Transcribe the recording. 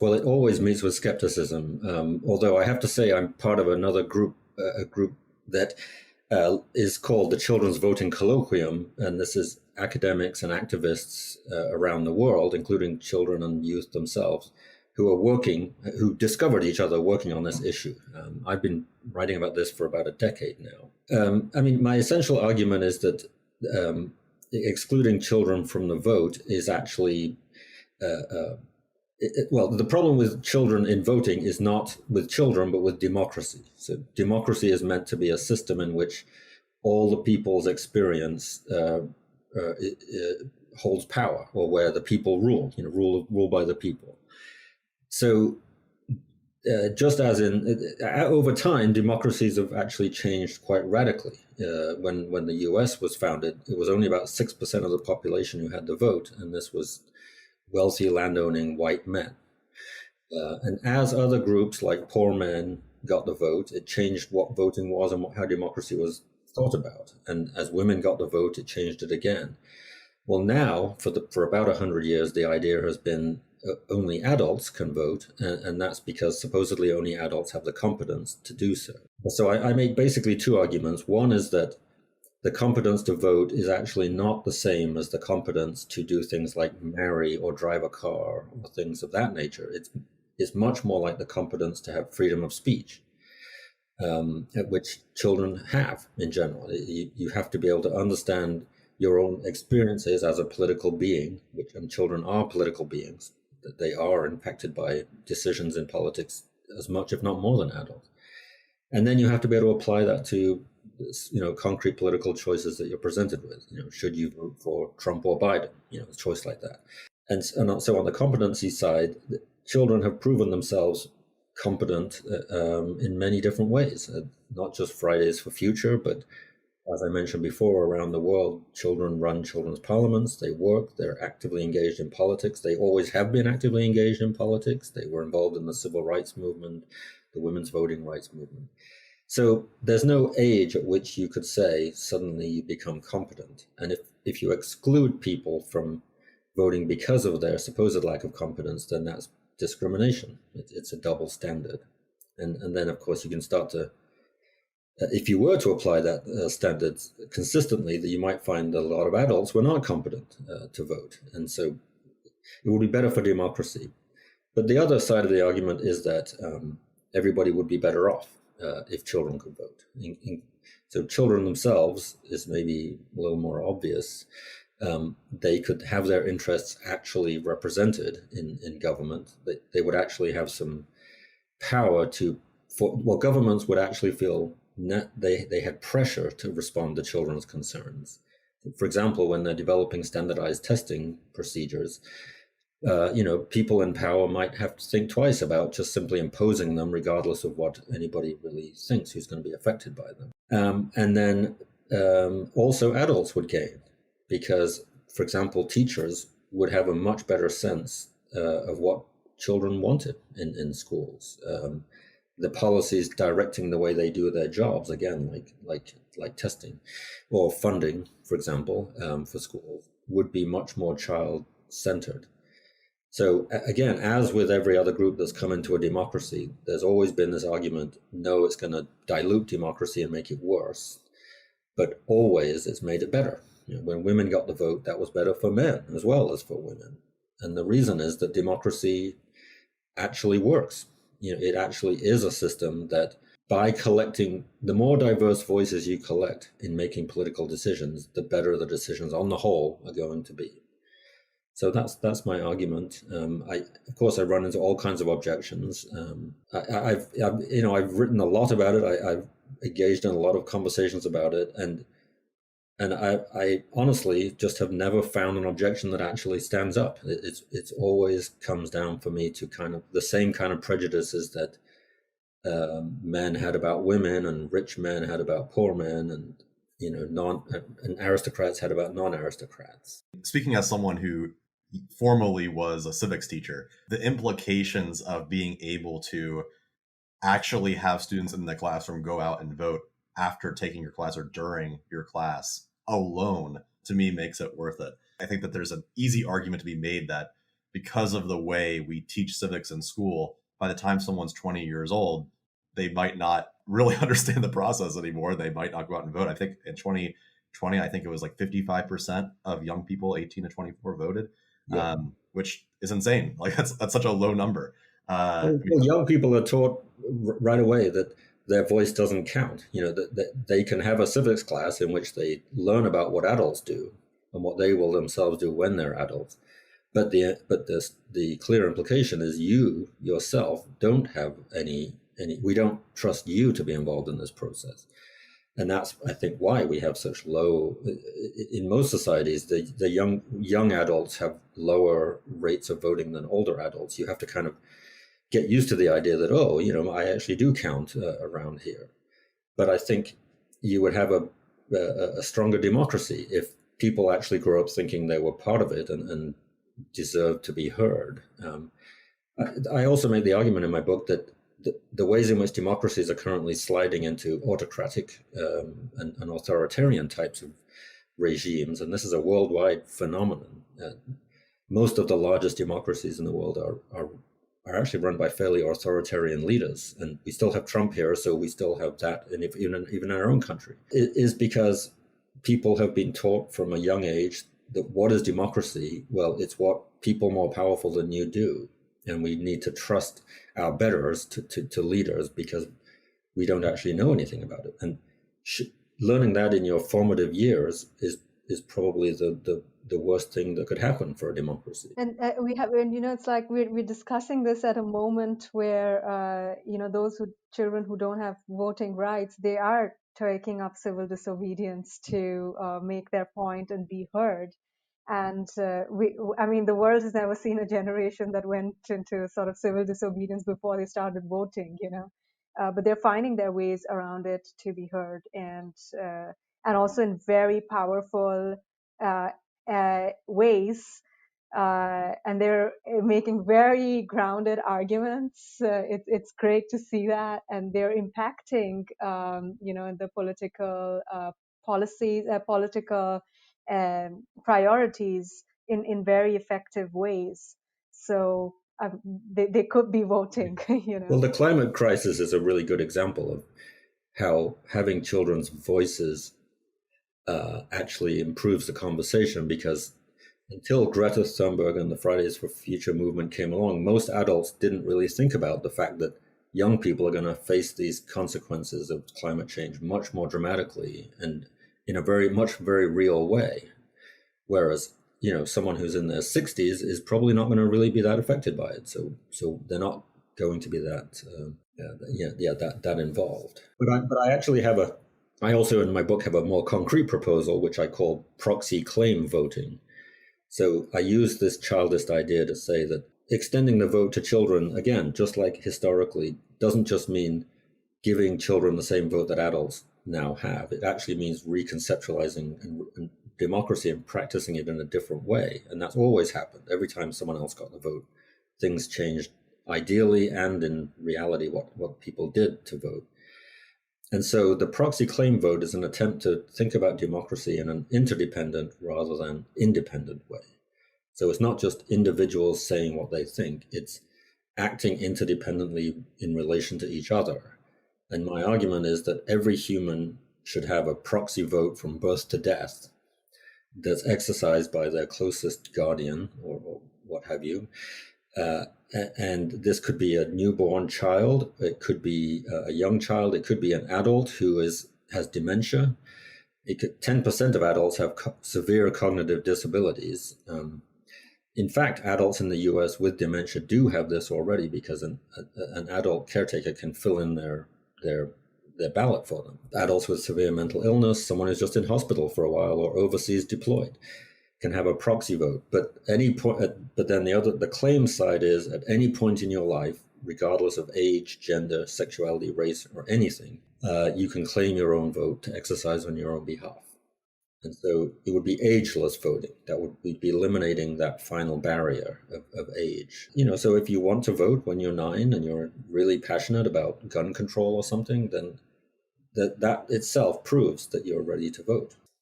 Well, it always meets with skepticism. Although I have to say, I'm part of another group, a group that is called the Children's Voting Colloquium, and this is academics and activists around the world, including children and youth themselves, who discovered each other working on this issue. I've been writing about this for about a decade now. I mean, my essential argument is that excluding children from the vote is actually well, the problem with children in voting is not with children, but with democracy. So democracy is meant to be a system in which all the people's experience holds power, or where the people rule, rule by the people. So just as over time, democracies have actually changed quite radically. When the US was founded, it was only about 6% of the population who had the vote, and this was wealthy landowning white men. And as other groups like poor men got the vote, it changed what voting was and how democracy was thought about. And as women got the vote, it changed it again. Well, now, for about 100 years, the idea has been only adults can vote, and that's because supposedly only adults have the competence to do so. So I make basically two arguments. One is that the competence to vote is actually not the same as the competence to do things like marry or drive a car or things of that nature. It's much more like the competence to have freedom of speech, which children have in general. You have to be able to understand your own experiences as a political being, and children are political beings, that they are impacted by decisions in politics as much, if not more, than adults. And then you have to be able to apply that to concrete political choices that you're presented with. Should you vote for Trump or Biden? A choice like that. And so on the competency side, children have proven themselves competent in many different ways, not just Fridays for Future, but as I mentioned before, around the world, children run children's parliaments, they work, they're actively engaged in politics. They always have been actively engaged in politics. They were involved in the civil rights movement, the women's voting rights movement. So there's no age at which you could say suddenly you become competent. And if you exclude people from voting because of their supposed lack of competence, then that's discrimination. It's a double standard. And then, of course, you can start to, if you were to apply that standard consistently, that you might find that a lot of adults were not competent to vote. And so it would be better for democracy. But the other side of the argument is that everybody would be better off if children could vote. So children themselves is maybe a little more obvious. They could have their interests actually represented in government. They would actually have some power governments would actually feel they had pressure to respond to children's concerns. For example, when they're developing standardized testing procedures, people in power might have to think twice about just simply imposing them, regardless of what anybody really thinks who's going to be affected by them. And then also adults would gain, because, for example, teachers would have a much better sense of what children wanted in schools. The policies directing the way they do their jobs, again, like testing or funding, for example, for schools, would be much more child-centered. So again, as with every other group that's come into a democracy, there's always been this argument, no, it's going to dilute democracy and make it worse. But always it's made it better. When women got the vote, that was better for men as well as for women. And the reason is that democracy actually works. It actually is a system that, by collecting, the more diverse voices you collect in making political decisions, the better the decisions on the whole are going to be. So that's my argument. Of course, I run into all kinds of objections. I've written a lot about it. I've engaged in a lot of conversations about it, and I honestly just have never found an objection that actually stands up. It's always comes down for me to kind of the same kind of prejudices that men had about women, and rich men had about poor men, and aristocrats had about non-aristocrats. Speaking as someone who formerly was a civics teacher, the implications of being able to actually have students in the classroom go out and vote after taking your class or during your class alone, to me, makes it worth it. I think that there's an easy argument to be made that because of the way we teach civics in school, by the time someone's 20 years old, they might not really understand the process anymore. They might not go out and vote. I think in 2020, I think it was like 55% of young people 18 to 24 voted, Yeah. which is insane. Like that's such a low number. Well, young people are taught right away that their voice doesn't count. That they can have a civics class in which they learn about what adults do and what they will themselves do when they're adults. But the clear implication is you yourself don't have any. We don't trust you to be involved in this process, and that's, I think, why we have such low. In most societies, the young adults have lower rates of voting than older adults. You have to kind of get used to the idea that, I actually do count around here. But I think you would have a stronger democracy if people actually grew up thinking they were part of it and deserved to be heard. I also make the argument in my book that the ways in which democracies are currently sliding into autocratic and authoritarian types of regimes, and this is a worldwide phenomenon. Most of the largest democracies in the world are actually run by fairly authoritarian leaders, and we still have Trump here, so we still have that, and even in our own country. It is because people have been taught from a young age that what is democracy? Well, it's what people more powerful than you do, and we need to trust our betters to leaders because we don't actually know anything about it. And learning that in your formative years is probably the worst thing that could happen for a democracy. And it's like we're discussing this at a moment where, those children who don't have voting rights, they are taking up civil disobedience to make their point and be heard. And the world has never seen a generation that went into sort of civil disobedience before they started voting, but they're finding their ways around it to be heard, and also in very powerful ways, and they're making very grounded arguments. It's great to see that, and they're impacting, the political policies, political priorities in very effective ways. So they could be voting. Well, the climate crisis is a really good example of how having children's voices actually improves the conversation, because until Greta Thunberg and the Fridays for Future movement came along, most adults didn't really think about the fact that young people are going to face these consequences of climate change much more dramatically and in a very real way. Whereas, someone who's in their 60s is probably not going to really be that affected by it. So they're not going to be that involved. But I actually I also in my book have a more concrete proposal, which I call proxy claim voting. So I use this childish idea to say that extending the vote to children, again, just like historically, doesn't just mean giving children the same vote that adults now have. It actually means reconceptualizing and democracy and practicing it in a different way. And that's always happened. Every time someone else got the vote, things changed ideally and in reality what people did to vote. And so the proxy claim vote is an attempt to think about democracy in an interdependent rather than independent way. So it's not just individuals saying what they think, it's acting interdependently in relation to each other. And my argument is that every human should have a proxy vote from birth to death that's exercised by their closest guardian or what have you. And this could be a newborn child, it could be a young child, it could be an adult who has dementia. 10% of adults have severe cognitive disabilities. In fact, adults in the US with dementia do have this already because an adult caretaker can fill in their ballot for them. Adults with severe mental illness, someone who's just in hospital for a while or overseas deployed, can have a proxy vote. But then the claim side is at any point in your life, regardless of age, gender, sexuality, race, or anything, you can claim your own vote to exercise on your own behalf. And so it would be ageless voting. We'd be eliminating that final barrier of age. So if you want to vote when you're 9 and you're really passionate about gun control or something, then that itself proves that you're ready to vote.